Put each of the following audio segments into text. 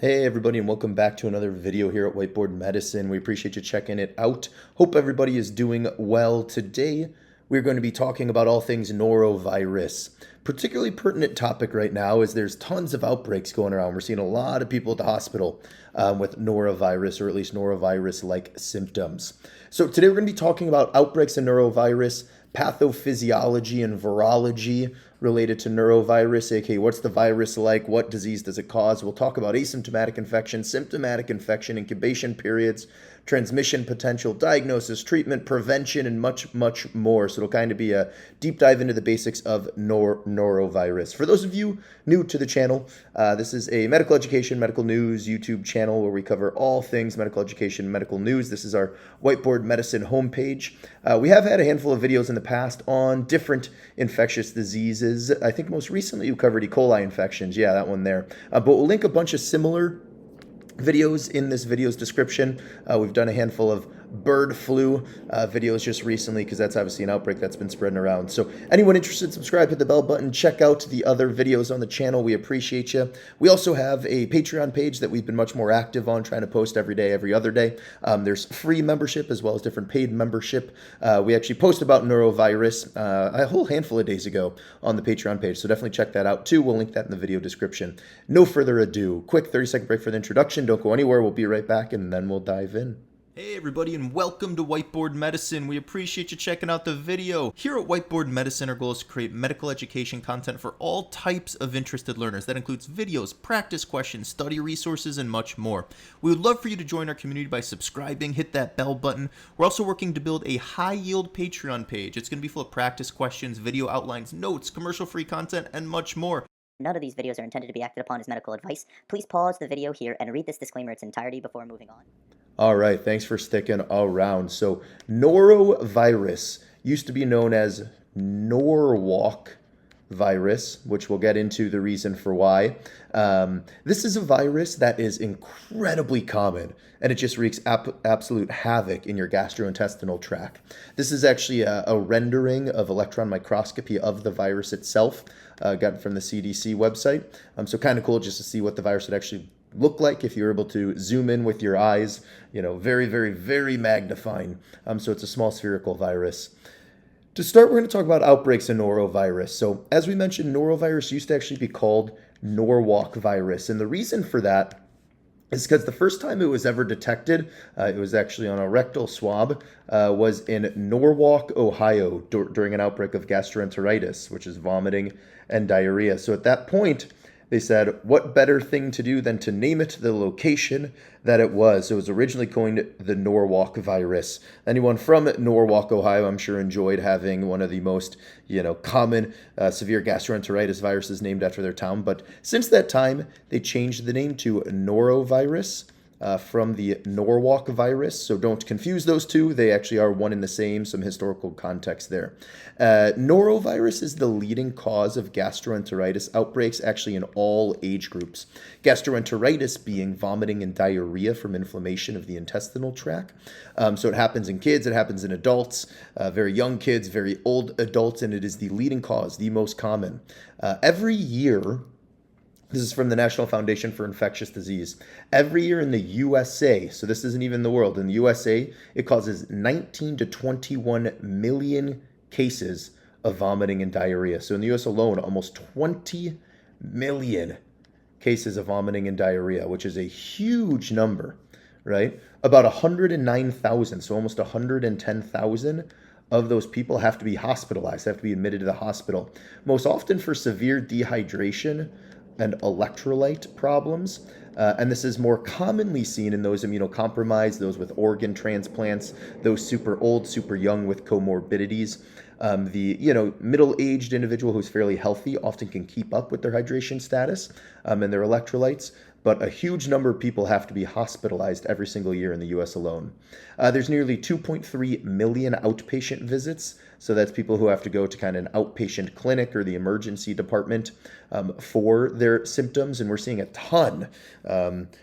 Hey everybody, and welcome back to another video here at Whiteboard Medicine. We appreciate you checking it out. Hope everybody is doing well. Today we're going to be talking about all things norovirus. Particularly pertinent topic right now is there's tons of outbreaks going around. We're seeing a lot of people at the hospital with norovirus, or at least norovirus-like symptoms. So today we're going to be talking about outbreaks of norovirus, pathophysiology and virology related to norovirus, aka what's the virus like, what disease does it cause. We'll talk about asymptomatic infection, symptomatic infection, incubation periods, transmission potential, diagnosis, treatment, prevention, and much, much more. So it'll kind of be a deep dive into the basics of norovirus. For those of you new to the channel, this is a medical education, medical news YouTube channel where we cover all things medical education, medical news. This is our Whiteboard Medicine homepage. We have had a handful of videos in the past on different infectious diseases. I think most recently you covered E. coli infections. Yeah, that one there. But we'll link a bunch of similar videos in this video's description. We've done a handful of bird flu videos just recently because that's obviously an outbreak that's been spreading around. So anyone interested, subscribe, hit the bell button, check out the other videos on the channel. We appreciate you. We also have a Patreon page that we've been much more active on, trying to post every day, every other day. There's free membership as well as different paid membership. We actually posted about norovirus a whole handful of days ago on the Patreon page, so definitely check that out too. We'll link that in the video description. No further ado, quick 30-second break for the introduction. Don't go anywhere. We'll be right back, and then we'll dive in. Hey everybody, and welcome to Whiteboard Medicine. We appreciate you checking out the video. Here at Whiteboard Medicine, our goal is to create medical education content for all types of interested learners. That includes videos, practice questions, study resources, and much more. We would love for you to join our community by subscribing, hit that bell button. We're also working to build a high-yield Patreon page. It's going to be full of practice questions, video outlines, notes, commercial-free content, and much more. None of these videos are intended to be acted upon as medical advice. Please pause the video here and read this disclaimer in its entirety before moving on. All right, thanks for sticking around. So norovirus used to be known as Norwalk virus, which we'll get into the reason for why. This is a virus that is incredibly common, and it just wreaks absolute havoc in your gastrointestinal tract. This is actually a rendering of electron microscopy of the virus itself, gotten from the CDC website. So kind of cool just to see what the virus would actually look like if you're able to zoom in with your eyes, very, very, very magnifying. So it's a small spherical virus. To start, we're going to talk about outbreaks of norovirus. So as we mentioned, norovirus used to actually be called Norwalk virus. And the reason for that is because the first time it was ever detected, it was actually on a rectal swab, was in Norwalk, Ohio, during an outbreak of gastroenteritis, which is vomiting and diarrhea. So at that point, they said, what better thing to do than to name it the location that it was? So it was originally coined the Norwalk virus. Anyone from Norwalk, Ohio, I'm sure enjoyed having one of the most, common severe gastroenteritis viruses named after their town. But since that time, they changed the name to norovirus. From the Norwalk virus. So don't confuse those two. They actually are one and the same, some historical context there. Norovirus is the leading cause of gastroenteritis outbreaks actually in all age groups. Gastroenteritis being vomiting and diarrhea from inflammation of the intestinal tract. So it happens in kids, it happens in adults, very young kids, very old adults, and it is the leading cause, the most common. Every year, this is from the National Foundation for Infectious Disease. Every year in the USA, so this isn't even the world, in the USA, it causes 19 to 21 million cases of vomiting and diarrhea. So in the US alone, almost 20 million cases of vomiting and diarrhea, which is a huge number, right? About 109,000, so almost 110,000 of those people have to be hospitalized, have to be admitted to the hospital, most often for severe dehydration and electrolyte problems. And this is more commonly seen in those immunocompromised, those with organ transplants, those super old, super young with comorbidities. The middle-aged individual who's fairly healthy often can keep up with their hydration status and their electrolytes, but a huge number of people have to be hospitalized every single year in the US alone. There's nearly 2.3 million outpatient visits, so that's people who have to go to kind of an outpatient clinic or the emergency department for their symptoms, and we're seeing a ton.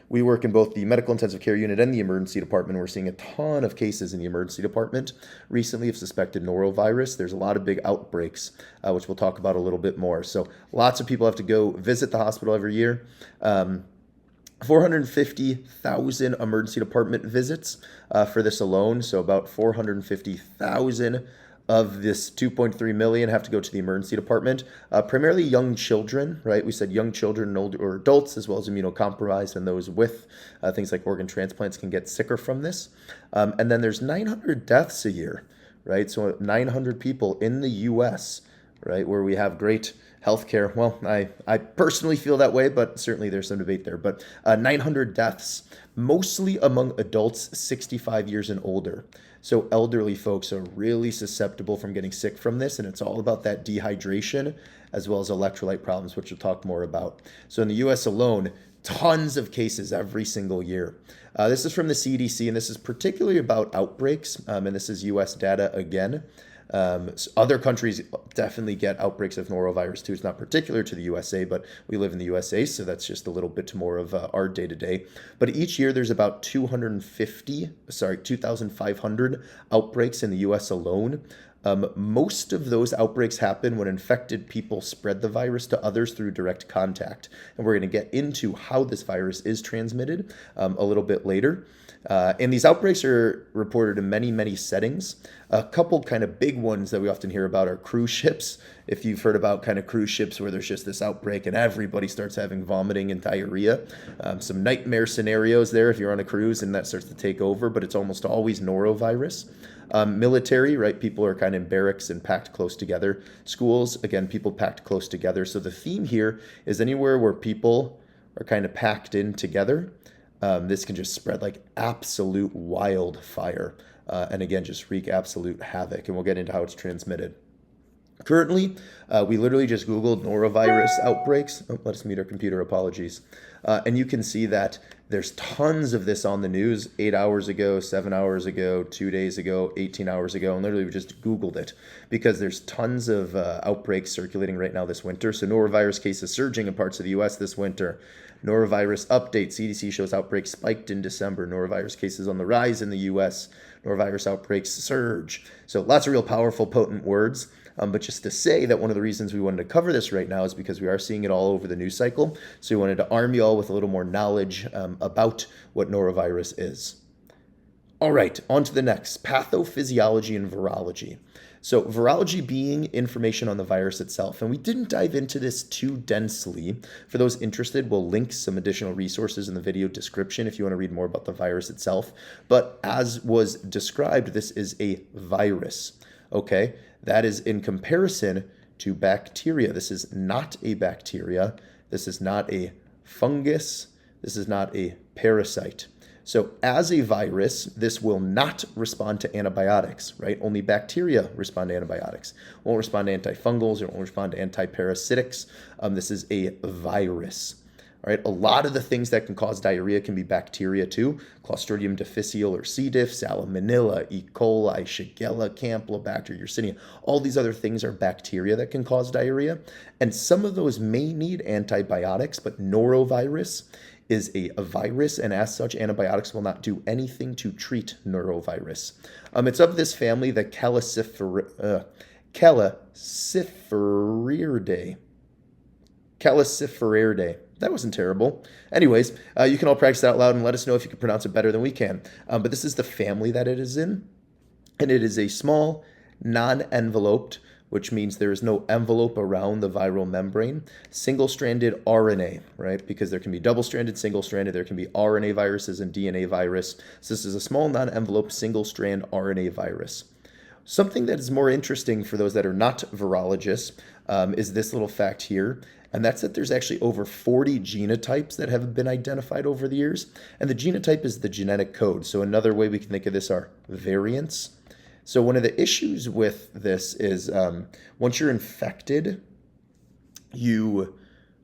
We work in both the medical intensive care unit and the emergency department. We're seeing a ton of cases in the emergency department recently of suspected norovirus. There's a lot of big outbreaks, which we'll talk about a little bit more. So lots of people have to go visit the hospital every year. 450,000 emergency department visits for this alone. So about 450,000 of this 2.3 million have to go to the emergency department. Primarily young children, right? We said young children and older or adults, as well as immunocompromised, and those with things like organ transplants can get sicker from this. And then there's 900 deaths a year, right? So 900 people in the U.S., right, where we have great healthcare. Well, I personally feel that way, but certainly there's some debate there. But 900 deaths, mostly among adults 65 years and older. So elderly folks are really susceptible from getting sick from this, and it's all about that dehydration as well as electrolyte problems, which we'll talk more about. So in the U.S. alone, tons of cases every single year. This is from the CDC, and this is particularly about outbreaks, and this is U.S. data again. So other countries definitely get outbreaks of norovirus too. It's not particular to the USA, but we live in the USA, so that's just a little bit more of our day-to-day. But each year there's about 2,500 outbreaks in the US alone. Most of those outbreaks happen when infected people spread the virus to others through direct contact. And we're going to get into how this virus is transmitted a little bit later. And these outbreaks are reported in many, many settings. A couple kind of big ones that we often hear about are cruise ships. If you've heard about kind of cruise ships where there's just this outbreak and everybody starts having vomiting and diarrhea. Some nightmare scenarios there if you're on a cruise and that starts to take over, but it's almost always norovirus. Military, right? People are kind of in barracks and packed close together. Schools, again, people packed close together. So the theme here is anywhere where people are kind of packed in together. This can just spread like absolute wildfire, and again, just wreak absolute havoc. And we'll get into how it's transmitted. Currently, we literally just Googled norovirus outbreaks. Oh, let us mute our computer, apologies. And you can see that there's tons of this on the news 8 hours ago, 7 hours ago, 2 days ago, 18 hours ago, and literally we just Googled it because there's tons of outbreaks circulating right now this winter. So norovirus cases surging in parts of the U.S. this winter. Norovirus update. CDC shows outbreaks spiked in December. Norovirus cases on the rise in the U.S. Norovirus outbreaks surge. So lots of real powerful, potent words. But just to say that one of the reasons we wanted to cover this right now is because we are seeing it all over the news cycle. So we wanted to arm you all with a little more knowledge about what norovirus is. All right, on to the next, pathophysiology and virology. So virology being information on the virus itself. And we didn't dive into this too densely. For those interested, we'll link some additional resources in the video description if you want to read more about the virus itself. But as was described, this is a virus. Okay, that is in comparison to bacteria. This is not a bacteria. This is not a fungus. This is not a parasite. So as a virus, this will not respond to antibiotics, right? Only bacteria respond to antibiotics. Won't respond to antifungals or won't respond to antiparasitics. This is a virus. All right, a lot of the things that can cause diarrhea can be bacteria too. Clostridium difficile or C. diff, Salmonella, E. coli, Shigella, Campylobacter, Yersinia. All these other things are bacteria that can cause diarrhea. And some of those may need antibiotics, but norovirus is a virus, and as such, antibiotics will not do anything to treat norovirus. It's of this family, the Caliciferidae. Caliciferidae. That wasn't terrible. Anyways, you can all practice that out loud and let us know if you can pronounce it better than we can. But this is the family that it is in. And it is a small, non-enveloped, which means there is no envelope around the viral membrane, single-stranded RNA, right? Because there can be double-stranded, single-stranded. There can be RNA viruses and DNA virus. So this is a small, non-enveloped, single-strand RNA virus. Something that is more interesting for those that are not virologists is this little fact here. And that's that there's actually over 40 genotypes that have been identified over the years. And the genotype is the genetic code. So another way we can think of this are variants. So one of the issues with this is once you're infected, you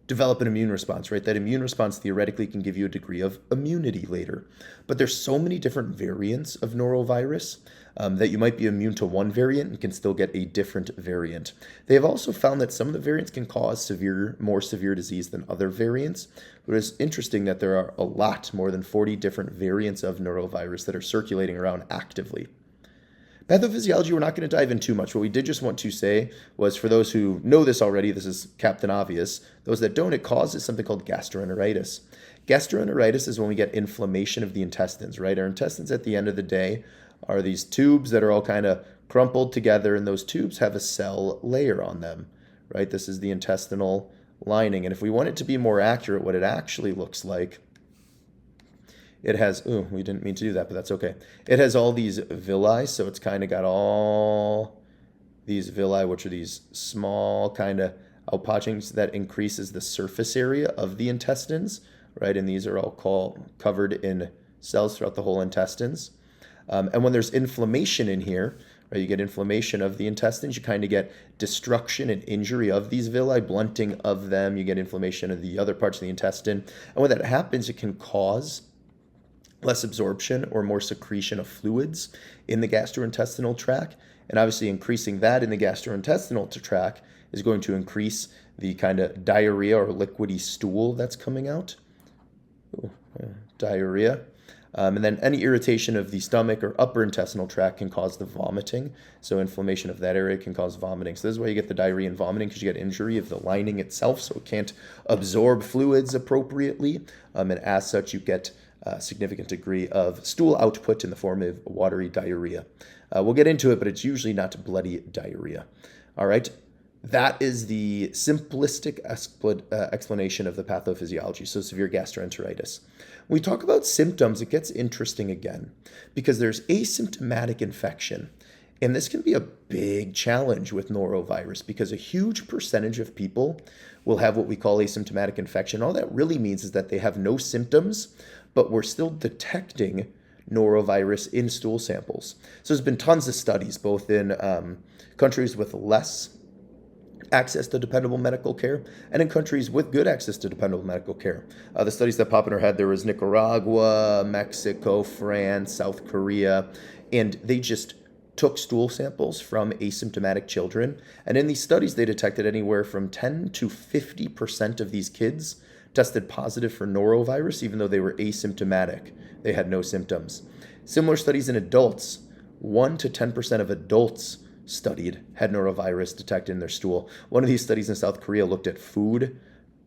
develop an immune response, right? That immune response theoretically can give you a degree of immunity later. But there's so many different variants of norovirus that you might be immune to one variant and can still get a different variant. They have also found that some of the variants can cause more severe disease than other variants. But it's interesting that there are a lot more than 40 different variants of norovirus that are circulating around actively. Pathophysiology, we're not going to dive in too much. What we did just want to say was, for those who know this already, this is Captain Obvious. Those that don't, it causes something called gastroenteritis. Gastroenteritis is when we get inflammation of the intestines, right? Our intestines at the end of the day are these tubes that are all kind of crumpled together, and those tubes have a cell layer on them, right? This is the intestinal lining. And if we want it to be more accurate, what it actually looks like, it has, we didn't mean to do that, but that's okay. It has all these villi, so it's kind of got all these villi, which are these small kind of outpotchings that increases the surface area of the intestines, right? And these are all covered in cells throughout the whole intestines. And when there's inflammation in here, right, you get inflammation of the intestines, you kind of get destruction and injury of these villi, blunting of them, you get inflammation of the other parts of the intestine. And when that happens, it can cause less absorption or more secretion of fluids in the gastrointestinal tract. And obviously increasing that in the gastrointestinal tract is going to increase the kind of diarrhea or liquidy stool that's coming out. Diarrhea. And then any irritation of the stomach or upper intestinal tract can cause the vomiting. So inflammation of that area can cause vomiting. So this is why you get the diarrhea and vomiting, because you get injury of the lining itself, so it can't absorb fluids appropriately. And as such, you get a significant degree of stool output in the form of watery diarrhea. We'll get into it, but it's usually not bloody diarrhea. All right. That is the simplistic explanation of the pathophysiology, so severe gastroenteritis. When we talk about symptoms, it gets interesting again, because there's asymptomatic infection. And this can be a big challenge with norovirus, because a huge percentage of people will have what we call asymptomatic infection. All that really means is that they have no symptoms, but we're still detecting norovirus in stool samples. So there's been tons of studies, both in countries with less access to dependable medical care and in countries with good access to dependable medical care. The studies that pop in our head, there was Nicaragua, Mexico, France, South Korea, and they just took stool samples from asymptomatic children. And in these studies, they detected anywhere from 10 to 50% of these kids tested positive for norovirus, even though they were asymptomatic. They had no symptoms. Similar studies in adults, 1 to 10% of adults studied had norovirus detected in their stool. One of these studies in South Korea looked at food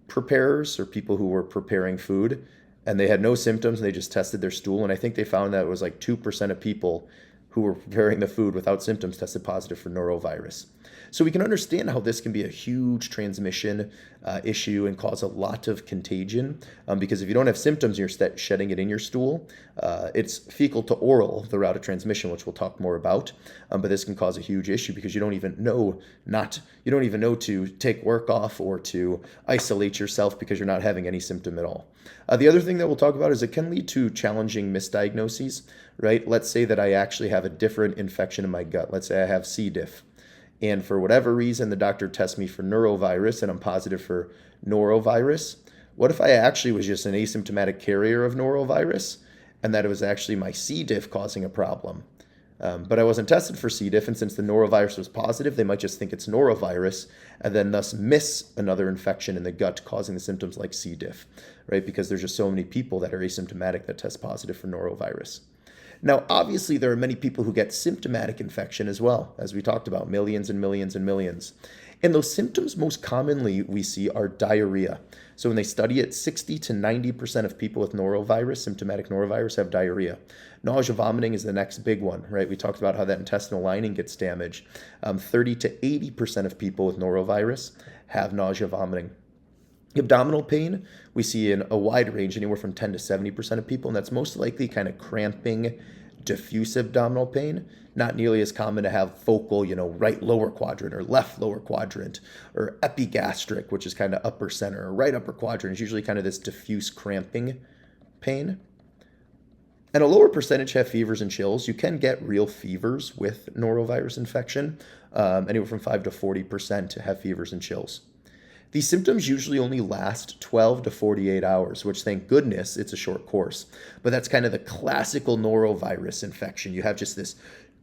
preparers, or people who were preparing food, and they had no symptoms, and they just tested their stool. And I think they found that it was like 2% of people who were preparing the food without symptoms tested positive for norovirus. So we can understand how this can be a huge transmission issue and cause a lot of contagion, because if you don't have symptoms and you're shedding it in your stool, it's fecal to oral, the route of transmission, which we'll talk more about. But this can cause a huge issue because you don't even know to take work off or to isolate yourself because you're not having any symptom at all. The other thing that we'll talk about is it can lead to challenging misdiagnoses, right? Let's say that I actually have a different infection in my gut. Let's say I have C. diff. And for whatever reason, the doctor tests me for norovirus and I'm positive for norovirus. What if I actually was just an asymptomatic carrier of norovirus and that it was actually my C. diff causing a problem? But I wasn't tested for C. diff, and since the norovirus was positive, they might just think it's norovirus and then thus miss another infection in the gut causing the symptoms like C. diff, right? Because there's just so many people that are asymptomatic that test positive for norovirus. Now, obviously, there are many people who get symptomatic infection as well, as we talked about, millions and millions and millions. And those symptoms most commonly we see are diarrhea. So when they study it, 60 to 90% of people with norovirus, symptomatic norovirus, have diarrhea. Nausea, vomiting is the next big one, right? We talked about how that intestinal lining gets damaged. 30 to 80% of people with norovirus have nausea, vomiting. Abdominal pain, we see in a wide range, anywhere from 10 to 70% of people, and that's most likely kind of cramping, diffuse abdominal pain. Not nearly as common to have focal, right lower quadrant or left lower quadrant, or epigastric, which is kind of upper center, or right upper quadrant is usually kind of this diffuse cramping pain. And a lower percentage have fevers and chills. You can get real fevers with norovirus infection. Anywhere from 5 to 40% have fevers and chills. These symptoms usually only last 12 to 48 hours, which, thank goodness, it's a short course. But that's kind of the classical norovirus infection. You have just this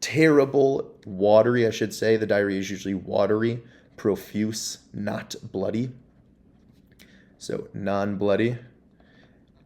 terrible, watery, I should say. The diarrhea is usually watery, profuse, not bloody. So non-bloody.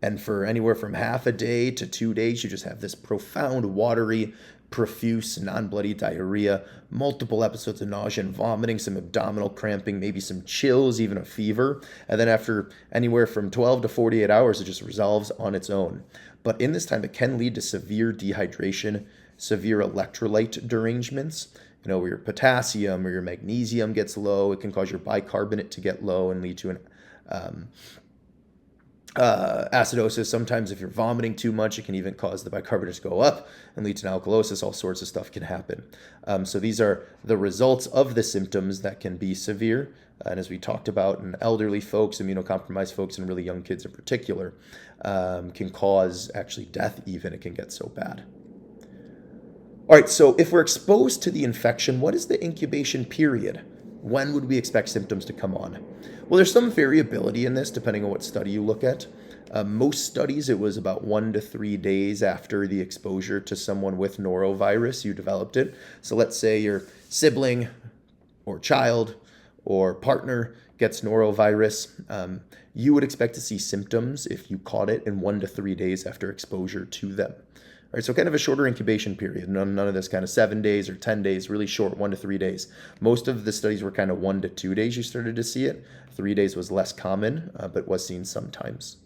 And for anywhere from half a day to 2 days, you just have this profound, watery, profuse, non-bloody diarrhea, multiple episodes of nausea and vomiting, some abdominal cramping, maybe some chills, even a fever. And then after anywhere from 12 to 48 hours, it just resolves on its own. But in this time, it can lead to severe dehydration, severe electrolyte derangements, where your potassium or your magnesium gets low. It can cause your bicarbonate to get low and lead to an acidosis. Sometimes if you're vomiting too much, it can even cause the bicarbonate to go up and lead to an alkalosis. All sorts of stuff can happen. So these are the results of the symptoms that can be severe. And as we talked about, in elderly folks, immunocompromised folks, and really young kids in particular, can cause actually death even. It can get so bad. All right, so if we're exposed to the infection, what is the incubation period? When would we expect symptoms to come on? Well, there's some variability in this depending on what study you look at. Most studies, it was about 1 to 3 days after the exposure to someone with norovirus, you developed it. So let's say your sibling or child or partner gets norovirus. You would expect to see symptoms if you caught it in 1 to 3 days after exposure to them. All right, so kind of a shorter incubation period. None of this kind of 7 days or 10 days, really short, 1 to 3 days. Most of the studies were kind of 1 to 2 days you started to see it. 3 days was less common, but was seen sometimes.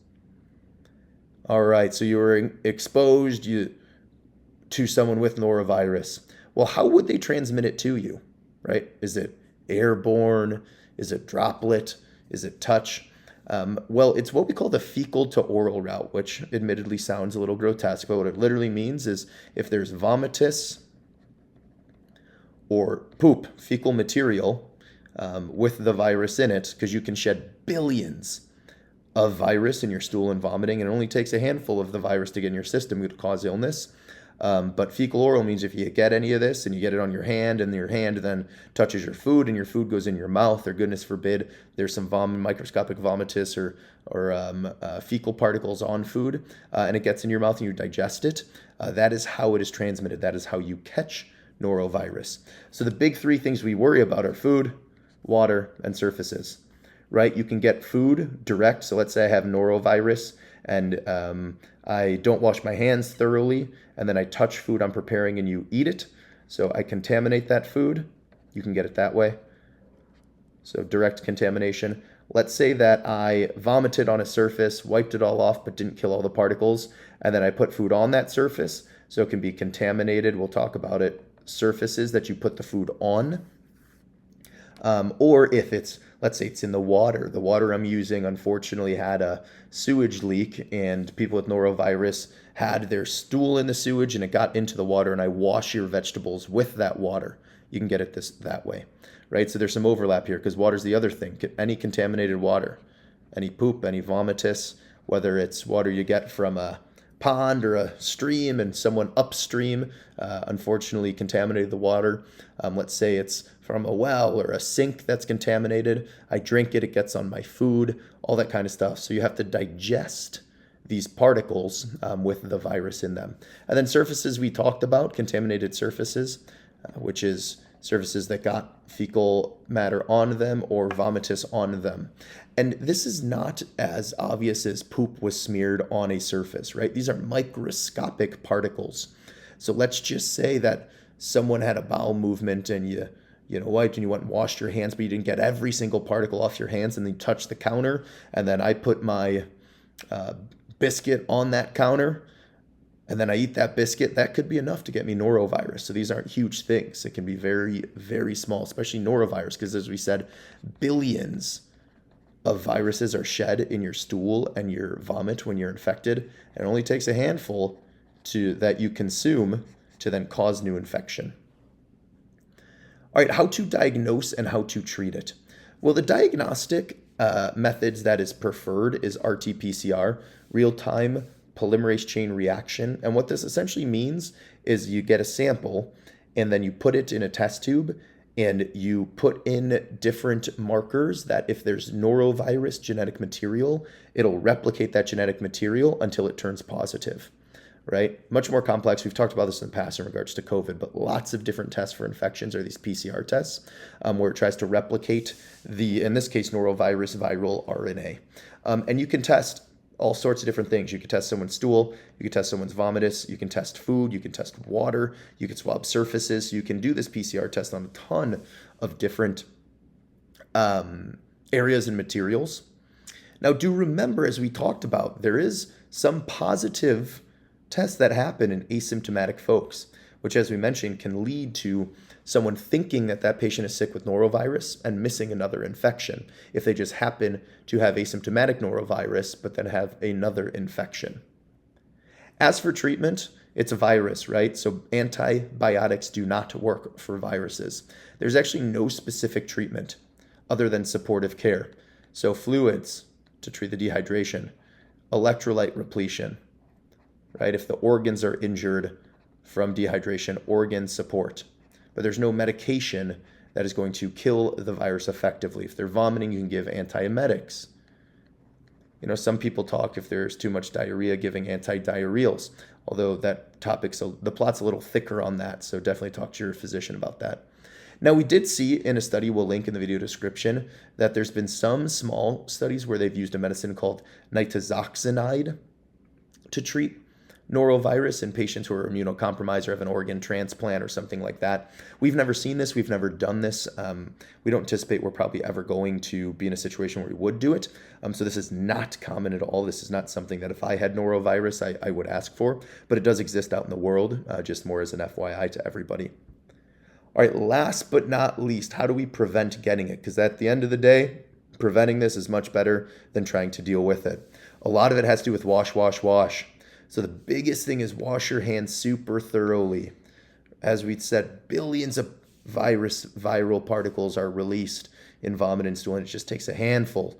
All right, so you were exposed to someone with norovirus. Well, how would they transmit it to you, right? Is it airborne? Is it droplet? Is it touch? Well, it's what we call the fecal to oral route, which admittedly sounds a little grotesque, but what it literally means is if there's vomitus or poop, fecal material, with the virus in it, because you can shed billions of virus in your stool and vomiting, and it only takes a handful of the virus to get in your system to cause illness. But fecal oral means if you get any of this and you get it on your hand and your hand then touches your food and your food goes in your mouth, or goodness forbid, there's some microscopic vomitus or fecal particles on food and it gets in your mouth and you digest it, that is how it is transmitted. That is how you catch norovirus. So the big three things we worry about are food, water, and surfaces, right? You can get food direct. So let's say I have norovirus and I don't wash my hands thoroughly, and then I touch food I'm preparing and you eat it. So I contaminate that food. You can get it that way. So direct contamination. Let's say that I vomited on a surface, wiped it all off, but didn't kill all the particles, and then I put food on that surface, so it can be contaminated. We'll talk about it. Surfaces that you put the food on. Or if it's, let's say it's in the water I'm using unfortunately had a sewage leak and people with norovirus had their stool in the sewage and it got into the water, and I wash your vegetables with that water. You can get it that way, right? So there's some overlap here because water's the other thing. Any contaminated water, any poop, any vomitus, whether it's water you get from a pond or a stream and someone upstream unfortunately contaminated the water. Let's say it's from a well or a sink that's contaminated. I drink it, it gets on my food, all that kind of stuff. So you have to digest these particles with the virus in them. And then surfaces we talked about, contaminated surfaces, which is surfaces that got fecal matter on them or vomitus on them. And this is not as obvious as poop was smeared on a surface, right? These are microscopic particles. So let's just say that someone had a bowel movement and you wiped and you went and washed your hands, but you didn't get every single particle off your hands, and then you touched the counter, and then I put my biscuit on that counter, and then I eat that biscuit. That could be enough to get me norovirus. So these aren't huge things. It can be very, very small, especially norovirus, because as we said, billions of viruses are shed in your stool and your vomit when you're infected. And it only takes a handful that you consume to then cause new infection. All right, how to diagnose and how to treat it. Well, the diagnostic methods that is preferred is RT-PCR, real-time polymerase chain reaction. And what this essentially means is you get a sample and then you put it in a test tube and you put in different markers that if there's norovirus genetic material, it'll replicate that genetic material until it turns positive, right? Much more complex. We've talked about this in the past in regards to COVID, but lots of different tests for infections are these PCR tests where it tries to replicate in this case, norovirus viral RNA. And you can test all sorts of different things. You can test someone's stool, you can test someone's vomitus, you can test food, you can test water, you can swab surfaces. You can do this PCR test on a ton of different areas and materials. Now, do remember, as we talked about, there is some positive tests that happen in asymptomatic folks, which, as we mentioned, can lead to someone thinking that that patient is sick with norovirus and missing another infection if they just happen to have asymptomatic norovirus but then have another infection. As for treatment, it's a virus, right? So antibiotics do not work for viruses. There's actually no specific treatment other than supportive care. So fluids to treat the dehydration, electrolyte repletion, right? If the organs are injured from dehydration, organ support. But there's no medication that is going to kill the virus effectively. If they're vomiting, you can give antiemetics. You know, some people talk, if there's too much diarrhea, giving antidiarrheals, although that topic's, the plot's a little thicker on that, so definitely talk to your physician about that. Now, we did see in a study, we'll link in the video description, that there's been some small studies where they've used a medicine called nitazoxanide to treat norovirus in patients who are immunocompromised or have an organ transplant or something like that. We've never seen this. We've never done this. We don't anticipate we're probably ever going to be in a situation where we would do it. So this is not common at all. This is not something that if I had norovirus, I would ask for, but it does exist out in the world, just more as an FYI to everybody. All right, last but not least, how do we prevent getting it? Because at the end of the day, preventing this is much better than trying to deal with it. A lot of it has to do with wash, wash, wash. So the biggest thing is wash your hands super thoroughly. As we said, billions of viral particles are released in vomit and stool, and it just takes a handful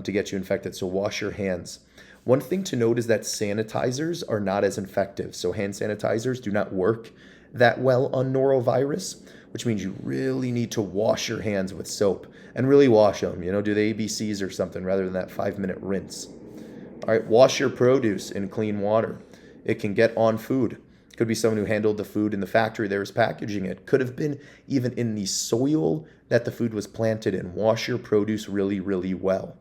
to get you infected. So wash your hands. One thing to note is that sanitizers are not as effective. So hand sanitizers do not work that well on norovirus, which means you really need to wash your hands with soap and really wash them. You know, do the ABCs or something rather than that 5-minute rinse. All right, wash your produce in clean water. It can get on food. Could be someone who handled the food in the factory that was packaging it. Could have been even in the soil that the food was planted in. Wash your produce really, really well.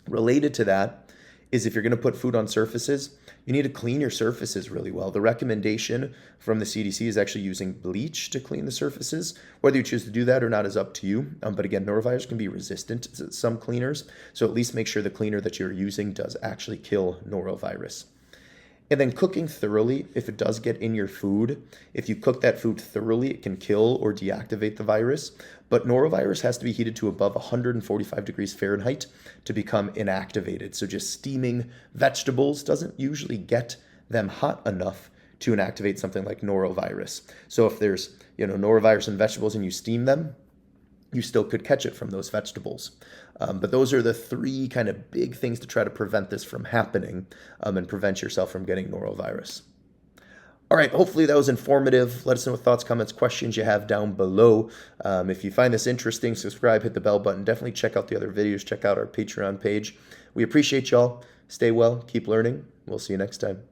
Related to that is if you're going to put food on surfaces, you need to clean your surfaces really well. The recommendation from the CDC is actually using bleach to clean the surfaces. Whether you choose to do that or not is up to you. But again, norovirus can be resistant to some cleaners. So at least make sure the cleaner that you're using does actually kill norovirus. And then cooking thoroughly, if it does get in your food, if you cook that food thoroughly, it can kill or deactivate the virus. But norovirus has to be heated to above 145 degrees Fahrenheit to become inactivated. So just steaming vegetables doesn't usually get them hot enough to inactivate something like norovirus. So if there's, norovirus in vegetables and you steam them, you still could catch it from those vegetables. But those are the 3 kind of big things to try to prevent this from happening and prevent yourself from getting norovirus. All right, hopefully that was informative. Let us know what thoughts, comments, questions you have down below. If you find this interesting, subscribe, hit the bell button. Definitely check out the other videos. Check out our Patreon page. We appreciate y'all. Stay well, keep learning. We'll see you next time.